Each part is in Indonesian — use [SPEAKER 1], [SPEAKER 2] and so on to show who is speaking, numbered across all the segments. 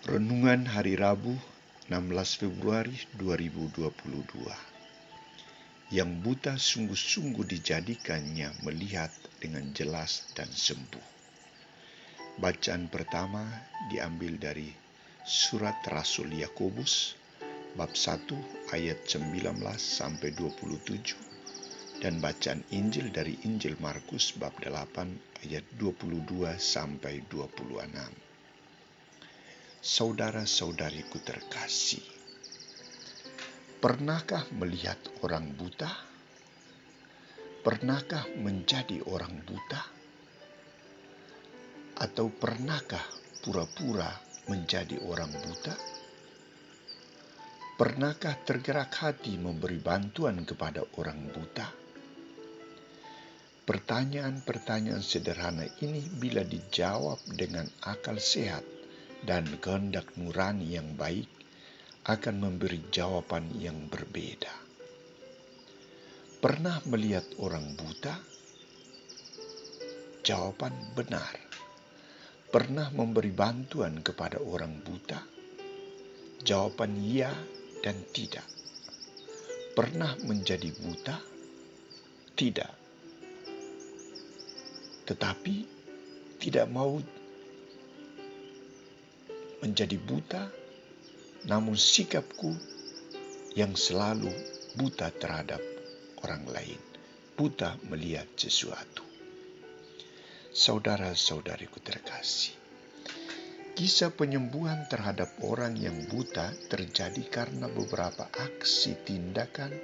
[SPEAKER 1] Renungan Hari Rabu 16 Februari 2022. Yang buta sungguh-sungguh dijadikannya melihat dengan jelas dan sembuh. Bacaan pertama diambil dari surat Rasul Yakobus bab 1 ayat 19 sampai 27 dan bacaan Injil dari Injil Markus bab 8 ayat 22 sampai 26. Saudara-saudariku terkasih, pernahkah melihat orang buta? Pernahkah menjadi orang buta? Atau pernahkah pura-pura menjadi orang buta? Pernahkah tergerak hati memberi bantuan kepada orang buta? Pertanyaan-pertanyaan sederhana ini bila dijawab dengan akal sehat dan kehendak nurani yang baik akan memberi jawaban yang berbeda. Pernah melihat orang buta? Jawaban benar. Pernah memberi bantuan kepada orang buta? Jawaban ya dan tidak. Pernah menjadi buta? Tidak. Tetapi tidak mau menjadi buta, namun sikapku yang selalu buta terhadap orang lain, buta melihat sesuatu. Saudara-saudariku terkasih, kisah penyembuhan terhadap orang yang buta terjadi karena beberapa aksi tindakan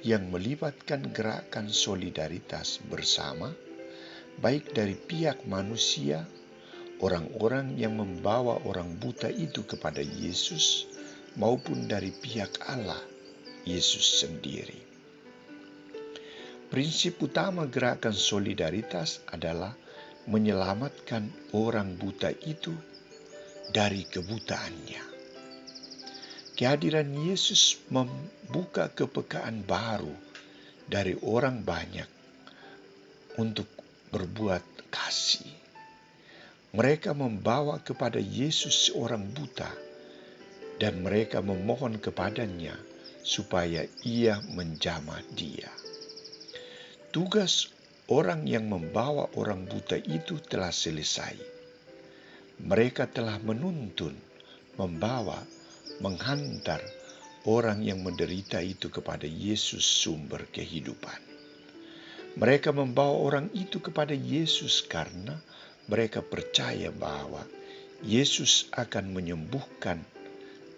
[SPEAKER 1] yang melibatkan gerakan solidaritas bersama, baik dari pihak manusia, orang-orang yang membawa orang buta itu kepada Yesus, maupun dari pihak Allah, Yesus sendiri. Prinsip utama gerakan solidaritas adalah menyelamatkan orang buta itu dari kebutaannya. Kehadiran Yesus membuka kepekaan baru dari orang banyak untuk berbuat kasih. Mereka membawa kepada Yesus seorang buta dan mereka memohon kepadanya supaya ia menjamah dia. Tugas orang yang membawa orang buta itu telah selesai. Mereka telah menuntun, membawa, menghantar orang yang menderita itu kepada Yesus sumber kehidupan. Mereka membawa orang itu kepada Yesus karena mereka percaya bahwa Yesus akan menyembuhkan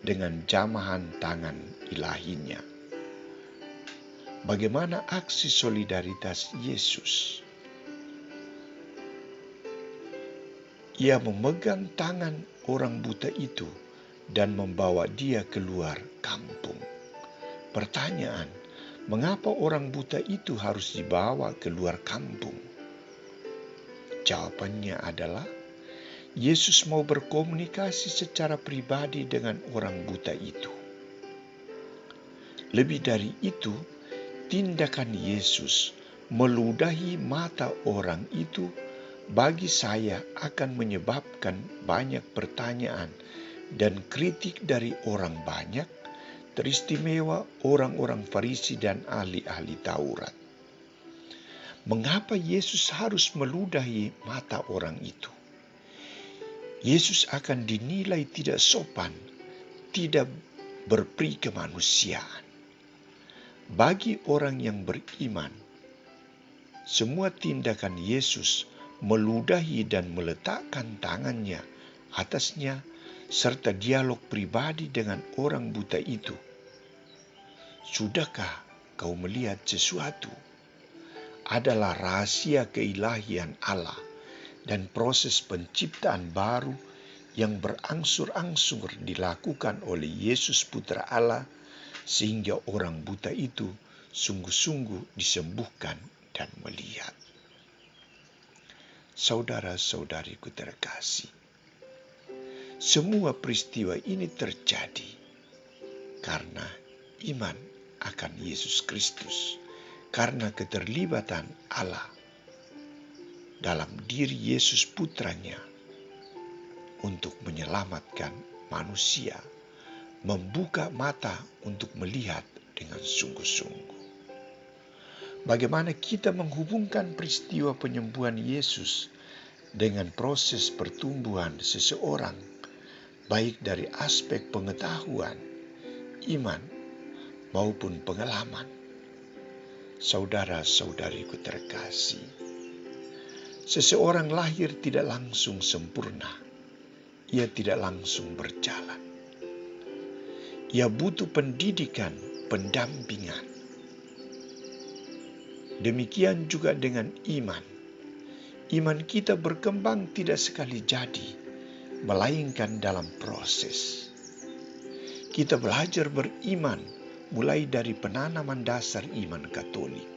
[SPEAKER 1] dengan jamahan tangan ilahinya. Bagaimana aksi solidaritas Yesus? Ia memegang tangan orang buta itu dan membawa dia keluar kampung. Pertanyaan, mengapa orang buta itu harus dibawa keluar kampung? Jawabannya adalah Yesus mau berkomunikasi secara pribadi dengan orang buta itu. Lebih dari itu, tindakan Yesus meludahi mata orang itu bagi saya akan menyebabkan banyak pertanyaan dan kritik dari orang banyak, teristimewa orang-orang Farisi dan ahli-ahli Taurat. Mengapa Yesus harus meludahi mata orang itu? Yesus akan dinilai tidak sopan, tidak berperi kemanusiaan. Bagi orang yang beriman, semua tindakan Yesus meludahi dan meletakkan tangannya atasnya serta dialog pribadi dengan orang buta itu. Sudahkah kau melihat sesuatu? Adalah rahasia keilahian Allah dan proses penciptaan baru yang berangsur-angsur dilakukan oleh Yesus Putra Allah sehingga orang buta itu sungguh-sungguh disembuhkan dan melihat. Saudara-saudariku terkasih, semua peristiwa ini terjadi karena iman akan Yesus Kristus, karena keterlibatan Allah dalam diri Yesus Putranya untuk menyelamatkan manusia, membuka mata untuk melihat dengan sungguh-sungguh. Bagaimana kita menghubungkan peristiwa penyembuhan Yesus dengan proses pertumbuhan seseorang, baik dari aspek pengetahuan, iman, maupun pengalaman. Saudara-saudariku terkasih, seseorang lahir tidak langsung sempurna. Ia tidak langsung berjalan. Ia butuh pendidikan, pendampingan. Demikian juga dengan iman. Iman kita berkembang tidak sekali jadi, melainkan dalam proses. Kita belajar beriman mulai dari penanaman dasar iman Katolik,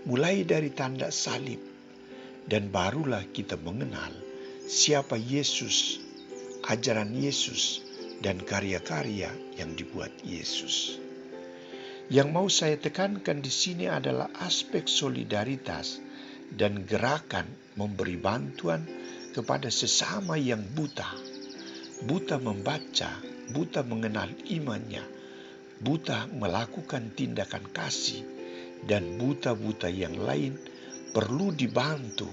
[SPEAKER 1] mulai dari tanda salib, dan barulah kita mengenal siapa Yesus, ajaran Yesus, dan karya-karya yang dibuat Yesus. Yang mau saya tekankan di sini adalah aspek solidaritas dan gerakan memberi bantuan kepada sesama yang buta. Buta membaca, buta mengenal imannya, buta melakukan tindakan kasih, dan buta-buta yang lain perlu dibantu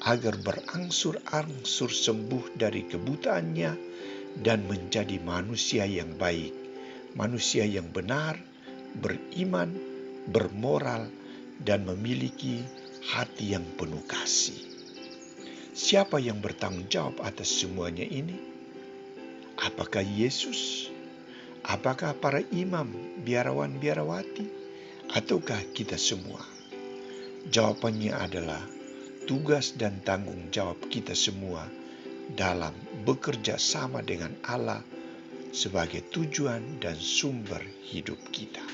[SPEAKER 1] agar berangsur-angsur sembuh dari kebutaannya dan menjadi manusia yang baik, manusia yang benar, beriman, bermoral, dan memiliki hati yang penuh kasih. Siapa yang bertanggung jawab atas semuanya ini? Apakah Yesus? Apakah para imam, biarawan-biarawati? Ataukah kita semua? Jawabannya adalah tugas dan tanggung jawab kita semua dalam bekerja sama dengan Allah sebagai tujuan dan sumber hidup kita.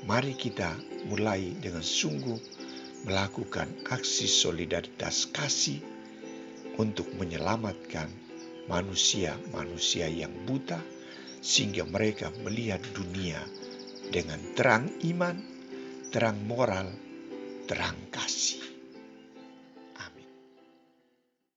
[SPEAKER 1] Mari kita mulai dengan sungguh melakukan aksi solidaritas kasih untuk menyelamatkan manusia-manusia yang buta, sehingga mereka melihat dunia dengan terang iman, terang moral, terang kasih.